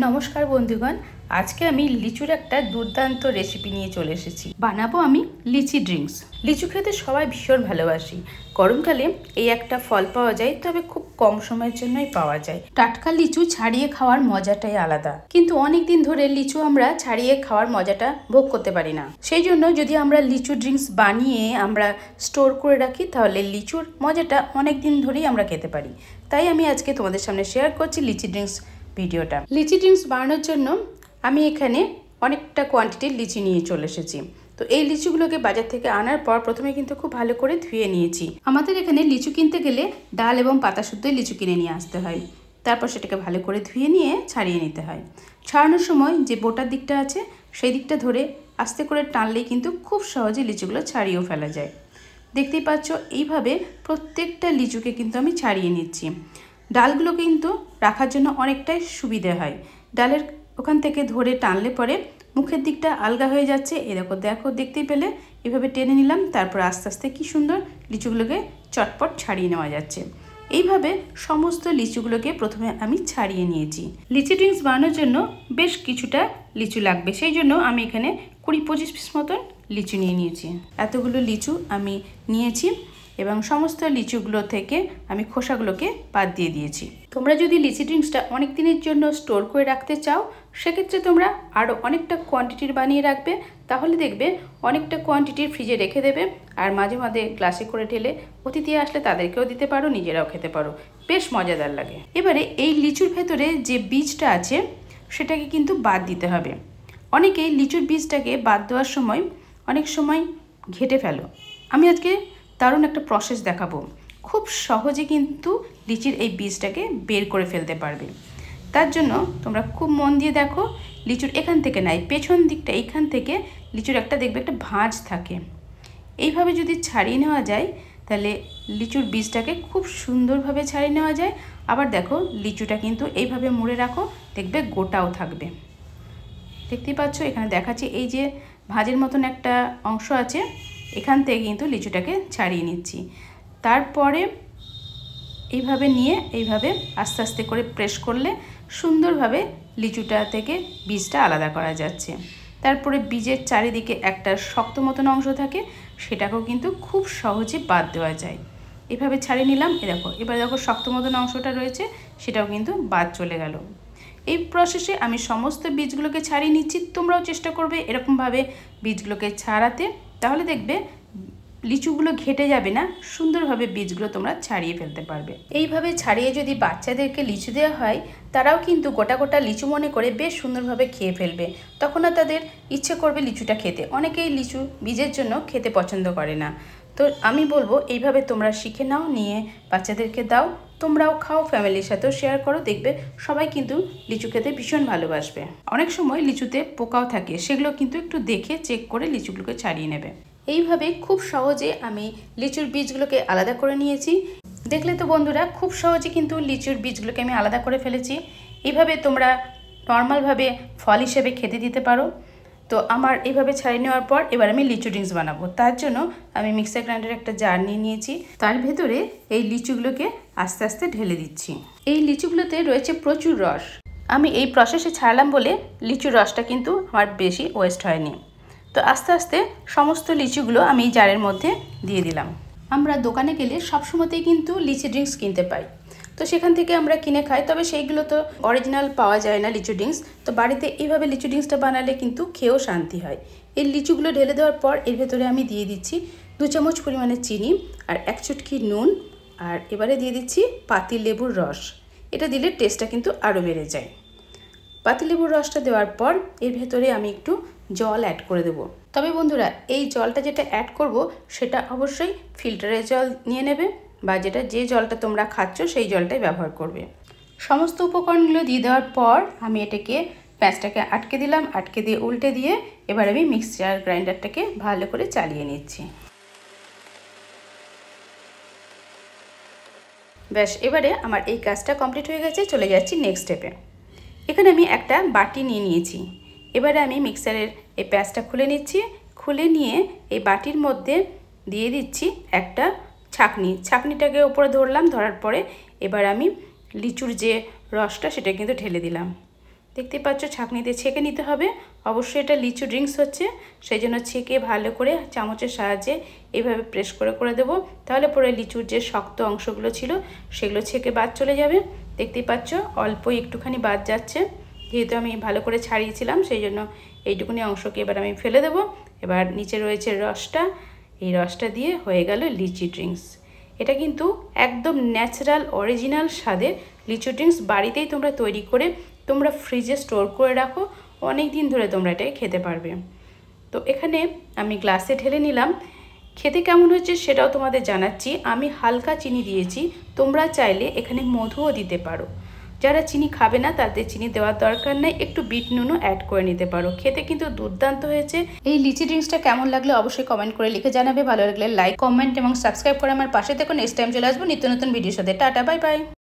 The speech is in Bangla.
নমস্কার বন্ধুগণ, আজকে আমি লিচুর একটা দুর্দান্ত রেসিপি নিয়ে চলে এসেছি। বানাবো আমি লিচি ড্রিঙ্কস। লিচু খেতে সবাই ভীষণ ভালোবাসি। গরমকালে এই একটা ফল পাওয়া যায়, তবে খুব কম সময়ের জন্যই পাওয়া যায়। টাটকা লিচু ছাড়িয়ে খাওয়ার মজাটাই আলাদা, কিন্তু অনেক দিন ধরে লিচু আমরা ছাড়িয়ে খাওয়ার মজাটা ভোগ করতে পারি না। সেই জন্য যদি আমরা লিচু ড্রিঙ্কস বানিয়ে আমরা স্টোর করে রাখি, তাহলে লিচুর মজাটা অনেক দিন ধরেই আমরা খেতে পারি। তাই আমি আজকে তোমাদের সামনে শেয়ার করছি লিচি ড্রিঙ্কস ভিডিওটা। লিচি ড্রিঙ্কস বানানোর জন্য আমি এখানে অনেকটা কোয়ান্টিটির লিচি নিয়ে চলে এসেছি। তো এই লিচুগুলোকে বাজার থেকে আনার পর প্রথমে কিন্তু খুব ভালো করে ধুয়ে নিয়েছি। আমাদের এখানে লিচু কিনতে গেলে ডাল এবং পাতা শুদ্ধই লিচু কিনে নিয়ে আসতে হয়। তারপর সেটাকে ভালো করে ধুয়ে নিয়ে ছাড়িয়ে নিতে হয়। ছাড়ানোর সময় যে বোটার দিকটা আছে সেই দিকটা ধরে আস্তে করে টানলেই কিন্তু খুব সহজে লিচুগুলো ছাড়িয়েও ফেলা যায়। দেখতেই পাচ্ছ, এইভাবে প্রত্যেকটা লিচুকে কিন্তু আমি ছাড়িয়ে নিচ্ছি। ডালগুলো কিন্তু রাখার জন্য অনেকটাই সুবিধে হয়। ডালের ওখান থেকে ধরে টানলে পরে মুখের দিকটা আলগা হয়ে যাচ্ছে। দেখো দেখতেই পেলে এভাবে টেনে নিলাম, তারপর আস্তে আস্তে কি সুন্দর লিচুগুলোকে চটপট ছাড়িয়ে নেওয়া যাচ্ছে। এইভাবে সমস্ত লিচুগুলোকে প্রথমে আমি ছাড়িয়ে নিয়েছি। লিচি ড্রিঙ্কস বানানোর জন্য বেশ কিছুটা লিচু লাগবে, সেই জন্য আমি এখানে 20-25 পিস মতন লিচু নিয়ে নিয়েছি। এতগুলো লিচু আমি নিয়েছি এবং সমস্ত লিচুগুলো থেকে আমি খোসাগুলোকে বাদ দিয়ে দিয়েছি। তোমরা যদি লিচি ড্রিঙ্কসটা অনেক দিনের জন্য স্টোর করে রাখতে চাও, সেক্ষেত্রে তোমরা আরও অনেকটা কোয়ান্টিটির বানিয়ে রাখবে। তাহলে দেখবে অনেকটা কোয়ান্টিটির ফ্রিজে রেখে দেবে, আর মাঝে মাঝে গ্লাসে করে ঢেলে অতিথি আসলে তাদেরকেও দিতে পারো, নিজেরাও খেতে পারো। বেশ মজাদার লাগে। এবারে এই লিচুর ভেতরে যে বীজটা আছে সেটাকে কিন্তু বাদ দিতে হবে। অনেকেই লিচুর বীজটাকে বাদ দেওয়ার সময় অনেক সময় ঘেটে ফেলো। আমি আজকে দারুণ একটা প্রসেস দেখাবো। খুব সহজে কিন্তু লিচির এই বীজটাকে বের করে ফেলতে পারবে। তার জন্য তোমরা খুব মন দিয়ে দেখো। লিচুর এখান থেকে নাই, পেছন দিকটা এইখান থেকে লিচুর একটা দেখবে একটা ভাঁজ থাকে। এইভাবে যদি ছাড়িয়ে নেওয়া যায় তাহলে লিচুর বীজটাকে খুব সুন্দরভাবে ছাড়িয়ে নেওয়া যায়। আবার দেখো, লিচুটা কিন্তু এইভাবে মুড়ে রাখো, দেখবে গোটাও থাকবে। দেখতেই পাচ্ছ, এখানে দেখাচ্ছি এই যে ভাঁজের মতন একটা অংশ আছে, এখান থেকে কিন্তু লিচুটাকে ছাড়িয়ে নিচ্ছি। তারপরে এইভাবে নিয়ে এইভাবে আস্তে আস্তে করে প্রেস করলে সুন্দরভাবে লিচুটা থেকে বীজটা আলাদা করা যাচ্ছে। তারপরে বীজের চারিদিকে একটা শক্ত মতন অংশ থাকে, সেটাকেও কিন্তু খুব সহজে বাদ দেওয়া যায়। এভাবে ছাড়িয়ে নিলাম। এবার দেখো শক্ত মতন অংশটা রয়েছে, সেটাও কিন্তু বাদ চলে গেল। এই প্রসেসে আমি সমস্ত বীজগুলোকে ছাড়িয়ে নিচ্ছি। তোমরাও চেষ্টা করবে এরকমভাবে বীজগুলোকে ছাড়াতে, তাহলে দেখবে লিচুগুলো ঘেটে যাবে না, সুন্দরভাবে বীজগুলো তোমরা ছাড়িয়ে ফেলতে পারবে। এইভাবে ছাড়িয়ে যদি বাচ্চাদেরকে লিচু দেওয়া হয়, তারাও কিন্তু গোটা গোটা লিচু মনে করে বেশ সুন্দরভাবে খেয়ে ফেলবে। তখন আর তাদের ইচ্ছে করবে লিচুটা খেতে। অনেকেই লিচু বীজের জন্য খেতে পছন্দ করে না। তো আমি বলবো এইভাবে তোমরা শিখে নাও, নিয়ে বাচ্চাদেরকে দাও, তোমরাও খাও, ফ্যামিলির সাথেও শেয়ার করো। দেখবে সবাই কিন্তু লিচু খেতে ভীষণ ভালোবাসবে। অনেক সময় লিচুতে পোকাও থাকে, সেগুলো কিন্তু একটু দেখে চেক করে লিচুগুলোকে ছাড়িয়ে নেবে। এইভাবে খুব সহজে আমি লিচুর বীজগুলোকে আলাদা করে নিয়েছি। দেখলে তো বন্ধুরা, খুব সহজে কিন্তু লিচুর বীজগুলোকে আমি আলাদা করে ফেলেছি। এইভাবে তোমরা নর্মালভাবে ফল হিসেবে খেতে দিতে পারো। তো আমার এইভাবে ছাড়িয়ে নেওয়ার পর এবার আমি লিচু ড্রিঙ্কস বানাবো। তার জন্য আমি মিক্সার গ্রাইন্ডারে একটা জার নিয়ে নিয়েছি। তার ভেতরে এই লিচুগুলোকে আস্তে আস্তে ঢেলে দিচ্ছি। এই লিচুগুলোতে রয়েছে প্রচুর রস। আমি এই প্রসেসে ছাড়লাম বলে লিচুর রসটা কিন্তু আমার বেশি ওয়েস্ট হয়নি। তো আস্তে আস্তে সমস্ত লিচুগুলো আমি জারের মধ্যে দিয়ে দিলাম। আমরা দোকানে গেলে সবসময়তেই কিন্তু লিচি ড্রিঙ্কস কিনতে পাই, তো সেখান থেকে আমরা কিনে খাই। তবে সেইগুলো তো অরিজিনাল পাওয়া যায় না লিচু ড্রিঙ্কস। তো বাড়িতে এইভাবে লিচু ড্রিঙ্কসটা বানালে কিন্তু খেয়েও শান্তি হয়। এই লিচুগুলো ঢেলে দেওয়ার পর এর ভেতরে আমি দিয়ে দিচ্ছি 2 চামচ পরিমাণে চিনি আর 1 চুটকি নুন, আর এবারে দিয়ে দিচ্ছি পাতিলেবুর রস। এটা দিলে টেস্টটা কিন্তু আরও বেড়ে যায়। পাতিলেবুর রসটা দেওয়ার পর এর ভেতরে আমি একটু জল অ্যাড করে দেবো। তবে বন্ধুরা, এই জলটা যেটা অ্যাড করব সেটা অবশ্যই ফিল্টারের জল নিয়ে নেবে, বা যে জলটা তোমরা খাচ্ছ সেই জলটাই ব্যবহার করবে। সমস্ত উপকরণগুলো দিয়ে দেওয়ার পর আমি এটাকে প্যাঁচটাকে আটকে দিলাম। আটকে দিয়ে উল্টে দিয়ে এবার আমি মিক্সচার গ্রাইন্ডারটাকে ভালো করে চালিয়ে নিচ্ছি। ব্যাস, এবারে আমার এই কাজটা কমপ্লিট হয়ে গেছে। চলে যাচ্ছি নেক্সট স্টেপে। এখানে আমি একটা বাটি নিয়ে নিয়েছি। এবারে আমি মিক্সারের এই প্যাঁচটা খুলে নিচ্ছি। খুলে নিয়ে এই বাটির মধ্যে দিয়ে দিচ্ছি একটা ছাঁকনি। ছাঁকনিটাকে উপরে ধরলাম, ধরার পরে এবার আমি লিচুর যে রসটা সেটা কিন্তু ঢেলে দিলাম। দেখতে পাচ্ছ ছাঁকনিতে ছেঁকে নিতে হবে। অবশ্যই এটা লিচু ড্রিঙ্কস হচ্ছে, সেই জন্য ছেঁকে ভালো করে চামচের সাহায্যে এইভাবে প্রেস করে করে দেবো। তাহলে পরে লিচুর যে শক্ত অংশগুলো ছিল সেগুলো ছেঁকে বাদ চলে যাবে। দেখতেই পাচ্ছ অল্পই একটুখানি বাদ যাচ্ছে, যেহেতু আমি ভালো করে ছাড়িয়েছিলাম সেই জন্য এইটুকুনি অংশকে এবার আমি ফেলে দেবো। এবার নিচে রয়েছে রসটা, এই রসটা দিয়ে হয়ে গেল লিচি ড্রিঙ্কস। এটা কিন্তু একদম ন্যাচারাল অরিজিনাল স্বাদের লিচু ড্রিঙ্কস। বাড়িতেই তোমরা তৈরি করে তোমরা ফ্রিজে স্টোর করে রাখো, অনেক দিন ধরে তোমরা এটাকে খেতে পারবে। তো এখানে আমি গ্লাসে ঢেলে নিলাম। খেতে কেমন হচ্ছে সেটাও তোমাদের জানাচ্ছি। আমি হালকা চিনি দিয়েছি, তোমরা চাইলে এখানে মধুও দিতে পারো। যারা চিনি খাবে না তাদের চিনি দেওয়ার দরকার নেই, একটু বিট নুনও অ্যাড করে নিতে পারো। খেতে কিন্তু দুর্দান্ত হয়েছে। এই লিচি ড্রিঙ্কসটা কেমন লাগলো অবশ্যই কমেন্ট করে লিখে জানাবে। ভালো লাগলে লাইক, কমেন্ট এবং সাবস্ক্রাইব করে আমার পাশে থেকো। নেক্সট টাইম চলে আসবো নিত্য নতুন ভিডিওর সাথে। Tata, bye bye.